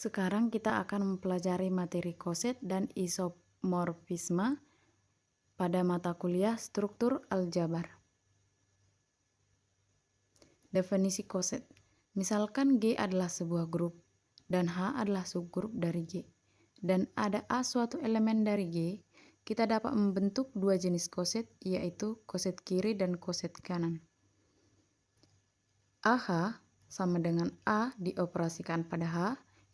Sekarang kita akan mempelajari materi koset dan isomorfisme pada mata kuliah struktur aljabar. Definisi koset. Misalkan G adalah sebuah grup dan H adalah subgrup dari G. Dan ada A suatu elemen dari G, kita dapat membentuk dua jenis koset, yaitu koset kiri dan koset kanan. AH sama dengan A dioperasikan pada H,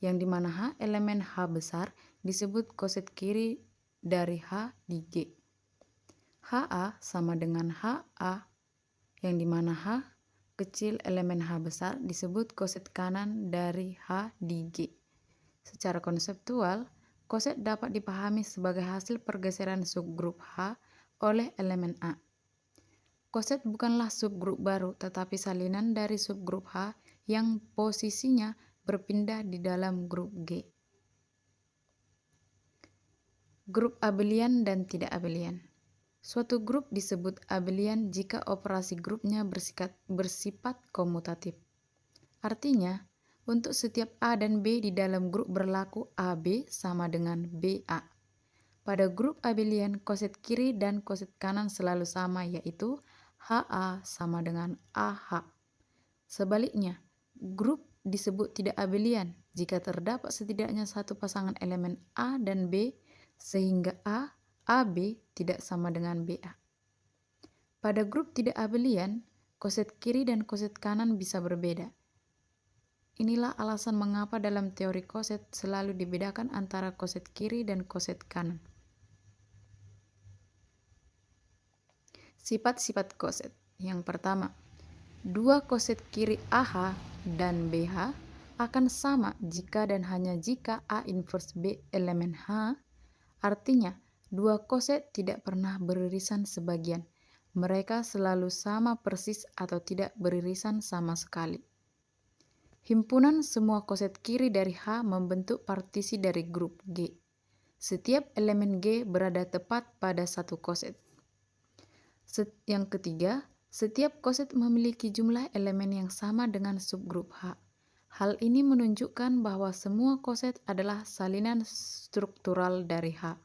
yang dimana H elemen H besar disebut koset kiri dari H di G. HA sama dengan HA, yang dimana H kecil elemen H besar disebut koset kanan dari H di G. Secara konseptual, koset dapat dipahami sebagai hasil pergeseran subgrup H oleh elemen A. Koset bukanlah subgrup baru, tetapi salinan dari subgrup H yang posisinya berpindah di dalam grup G. Grup abelian dan tidak abelian. Suatu grup disebut abelian jika operasi grupnya bersifat komutatif. Artinya, untuk setiap A dan B di dalam grup berlaku AB sama dengan BA. Pada grup abelian, koset kiri dan koset kanan selalu sama, yaitu HA sama dengan AH. Sebaliknya, grup disebut tidak abelian jika terdapat setidaknya satu pasangan elemen A dan B sehingga AB tidak sama dengan BA. Pada grup tidak abelian, koset kiri dan koset kanan bisa berbeda. Inilah alasan mengapa dalam teori koset selalu dibedakan antara koset kiri dan koset kanan. Sifat-sifat koset. Yang pertama, dua koset kiri AH dan BH akan sama jika dan hanya jika A inverse B elemen H. Artinya, dua koset tidak pernah beririsan sebagian. Mereka selalu sama persis atau tidak beririsan sama sekali. Himpunan semua koset kiri dari H membentuk partisi dari grup G. Setiap elemen G berada tepat pada satu koset. Yang ketiga, setiap koset memiliki jumlah elemen yang sama dengan subgrup H. Hal ini menunjukkan bahwa semua koset adalah salinan struktural dari H.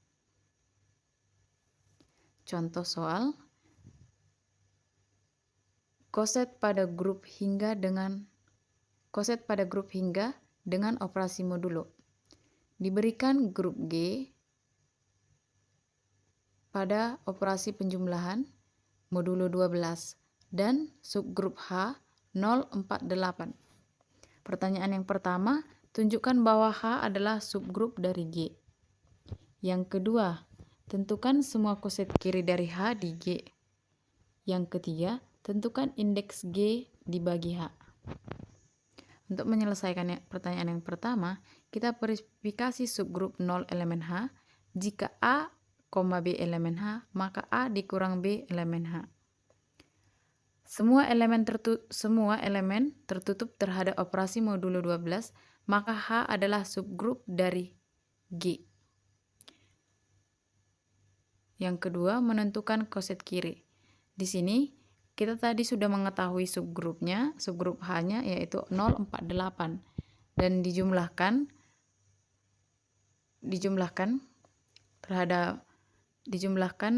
Contoh soal, koset pada grup hingga dengan operasi modulo. Diberikan grup G pada operasi penjumlahan modulo 12 dan subgrup H 048. Pertanyaan yang pertama, tunjukkan bahwa H adalah subgrup dari G. Yang kedua, tentukan semua koset kiri dari H di G. Yang ketiga, tentukan indeks G dibagi H. Untuk menyelesaikan pertanyaan yang pertama, kita verifikasi subgrup 0 elemen H. Jika A, B elemen H, maka A dikurang B elemen H. Semua elemen tertutup terhadap operasi modulo 12, maka H adalah subgrup dari G. Yang kedua, menentukan koset kiri. Di sini kita tadi sudah mengetahui subgrupnya, subgrup H-nya yaitu 048 dan dijumlahkan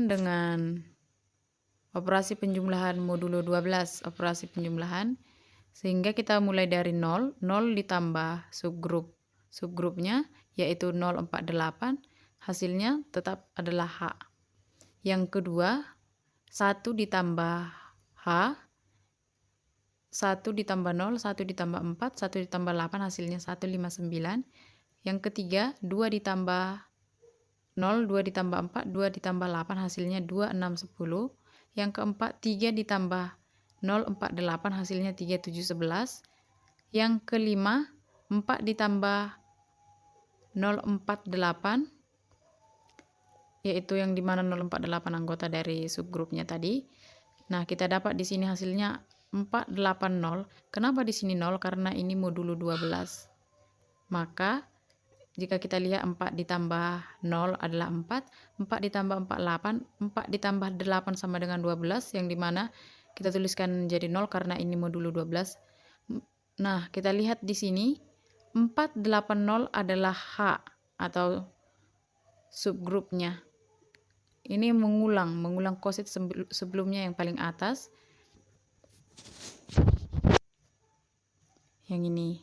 dengan operasi penjumlahan modulo 12, operasi penjumlahan, sehingga kita mulai dari 0 ditambah subgrupnya yaitu 048, hasilnya tetap adalah H. Yang kedua, 1 ditambah H, 1 ditambah 0, 1 ditambah 4, 1 ditambah 8, hasilnya 159. Yang ketiga, 2 ditambah 0, 2 ditambah 4, 2 ditambah 8, hasilnya 2, 6, 10. Yang keempat, 3 ditambah 0, 4, 8, hasilnya 3, 7, 11. Yang kelima, 4 ditambah 0, 4, 8, yaitu yang dimana 048 anggota dari subgrupnya tadi. Nah, kita dapat di sini hasilnya 480. Kenapa di sini 0? Karena ini modulo 12. Maka jika kita lihat 4 ditambah 0 adalah 4, 4 ditambah 4, 8, 4 ditambah 8 sama dengan 12, yang dimana kita tuliskan jadi 0 karena ini modulo 12. Nah, kita lihat di sini 480 adalah H atau subgrupnya. Ini mengulang koset sebelumnya yang paling atas. Yang ini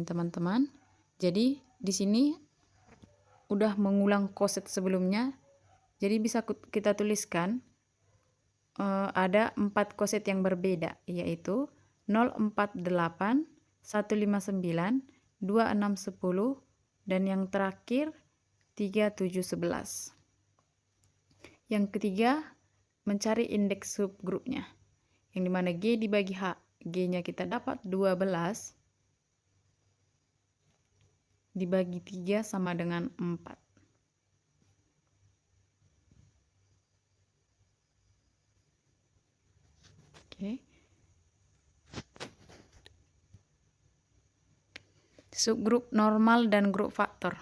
teman-teman. Jadi di sini udah mengulang koset sebelumnya. Jadi bisa kita tuliskan ada 4 koset yang berbeda, yaitu 048, 159, 2610, dan yang terakhir 3711. Yang ketiga, mencari indeks subgrupnya, yang dimana G dibagi H. G-nya kita dapat 12, dibagi 3 sama dengan 4. Oke. Subgrup normal dan grup faktor.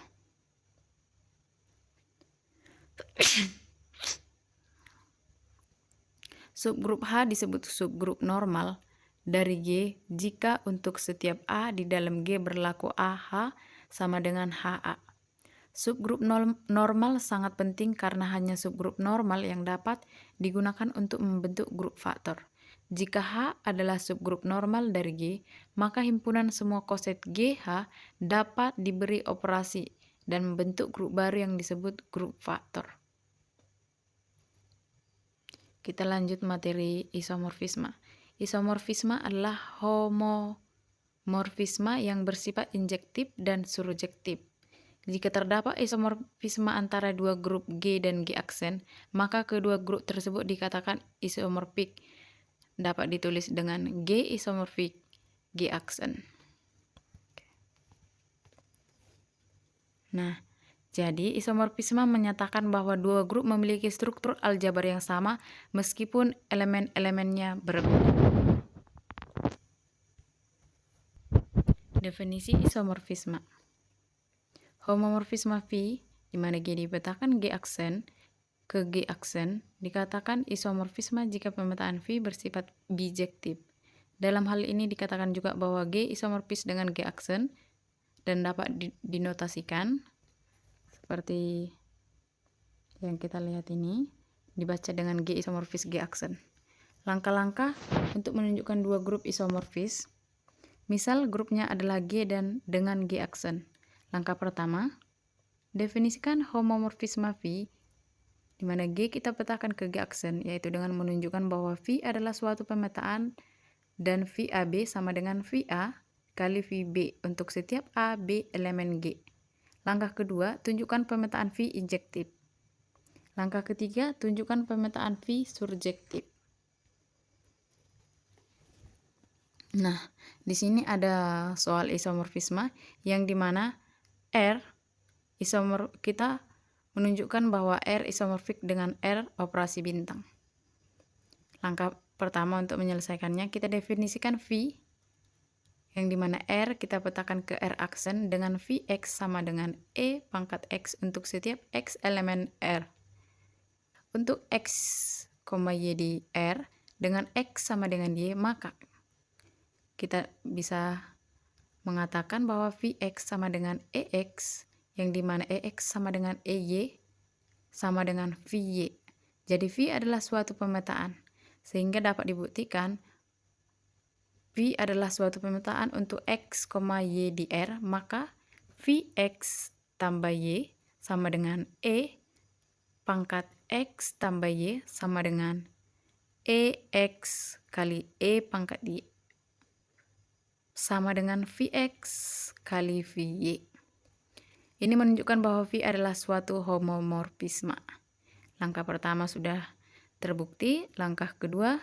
Subgrup H disebut subgrup normal dari G jika untuk setiap A di dalam G berlaku AH sama dengan HA. Subgrup normal sangat penting karena hanya subgrup normal yang dapat digunakan untuk membentuk grup faktor. Jika H adalah subgrup normal dari G, maka himpunan semua koset GH dapat diberi operasi dan membentuk grup baru yang disebut grup faktor. Kita lanjut materi isomorfisme. Isomorfisme adalah homomorfisme yang bersifat injektif dan surjektif. Jika terdapat isomorfisme antara dua grup G dan G aksen, maka kedua grup tersebut dikatakan isomorfik. Dapat ditulis dengan G isomorfik G aksen. Nah, jadi isomorfisme menyatakan bahwa dua grup memiliki struktur aljabar yang sama meskipun elemen-elemennya berbeda. Definisi isomorfisme. Homomorfisme Phi, di mana G dipetakan G aksen ke G aksen, dikatakan isomorfisme jika pemetaan Phi bersifat bijektif. Dalam hal ini dikatakan juga bahwa G isomorfis dengan G aksen dan dapat dinotasikan seperti yang kita lihat ini, dibaca dengan G isomorfis G aksen. Langkah-langkah untuk menunjukkan dua grup isomorfis. Misal grupnya adalah G dan dengan G aksen. Langkah pertama, definisikan homomorfisme Phi, di mana G kita petakan ke G aksen, yaitu dengan menunjukkan bahwa Phi adalah suatu pemetaan dan Phi AB sama dengan Phi A kali Phi B untuk setiap A, B elemen G. Langkah kedua, tunjukkan pemetaan Phi injektif. Langkah ketiga, tunjukkan pemetaan Phi surjektif. Nah, di sini ada soal isomorfisme yang dimana R kita menunjukkan bahwa R isomorfik dengan R operasi bintang. Langkah pertama untuk menyelesaikannya, kita definisikan Phi, yang dimana R kita petakan ke R aksen dengan Phi X sama dengan E pangkat X untuk setiap X elemen R. Untuk X, Y di R dengan X sama dengan Y, maka kita bisa mengatakan bahwa Phi X sama dengan EX, yang dimana EX sama dengan EY sama dengan Phi Y. Jadi Phi adalah suatu pemetaan, sehingga dapat dibuktikan Phi adalah suatu pemetaan untuk X, Y di R, maka Phi X tambah Y sama dengan E pangkat X tambah Y sama dengan EX kali E pangkat Y sama dengan Phi X kali Phi Y. Ini menunjukkan bahwa Phi adalah suatu homomorfisme. Langkah pertama sudah terbukti. Langkah kedua,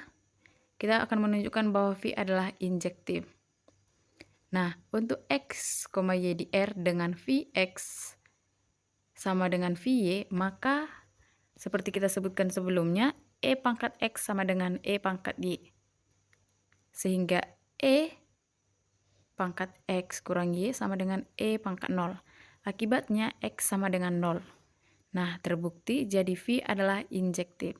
kita akan menunjukkan bahwa Phi adalah injektif. Nah, untuk X, Y di R dengan Phi X sama dengan Phi Y, maka seperti kita sebutkan sebelumnya, E pangkat X sama dengan E pangkat Y. Sehingga E pangkat X kurang Y sama dengan E pangkat 0. Akibatnya X sama dengan 0. Nah, terbukti jadi Phi adalah injektif.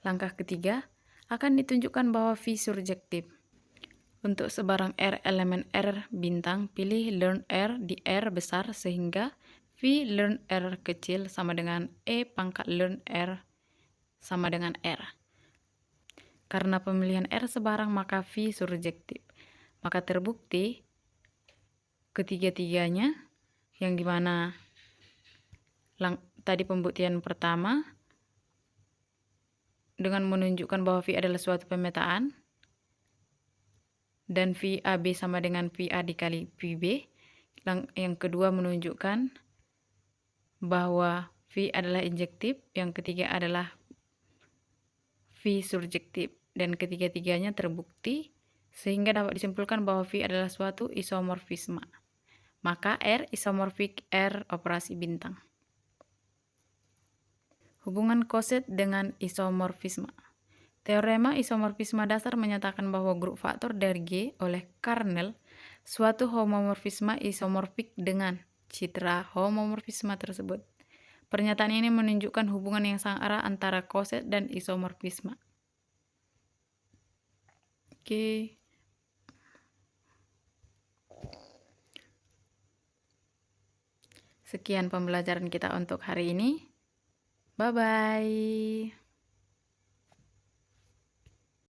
Langkah ketiga, akan ditunjukkan bahwa Phi surjektif. Untuk sebarang R elemen R bintang, pilih ln R di R besar sehingga V ln R kecil sama dengan E pangkat ln R sama dengan R. Karena pemilihan R sebarang maka V surjektif. Maka terbukti ketiga-tiganya yang dimana tadi pembuktian pertama dengan menunjukkan bahwa V adalah suatu pemetaan dan VAB sama dengan VA dikali VB. Yang kedua menunjukkan bahwa V adalah injektif, yang ketiga adalah V surjektif, dan ketiga-tiganya terbukti sehingga dapat disimpulkan bahwa V adalah suatu isomorfisme. Maka R isomorfik R operasi bintang. Hubungan koset dengan isomorfisme. Teorema isomorfisme dasar menyatakan bahwa grup faktor dari G oleh kernel suatu homomorfisme isomorfik dengan citra homomorfisme tersebut. Pernyataan ini menunjukkan hubungan yang sangat erat antara koset dan isomorfisme. Oke. Sekian pembelajaran kita untuk hari ini. Bye-bye.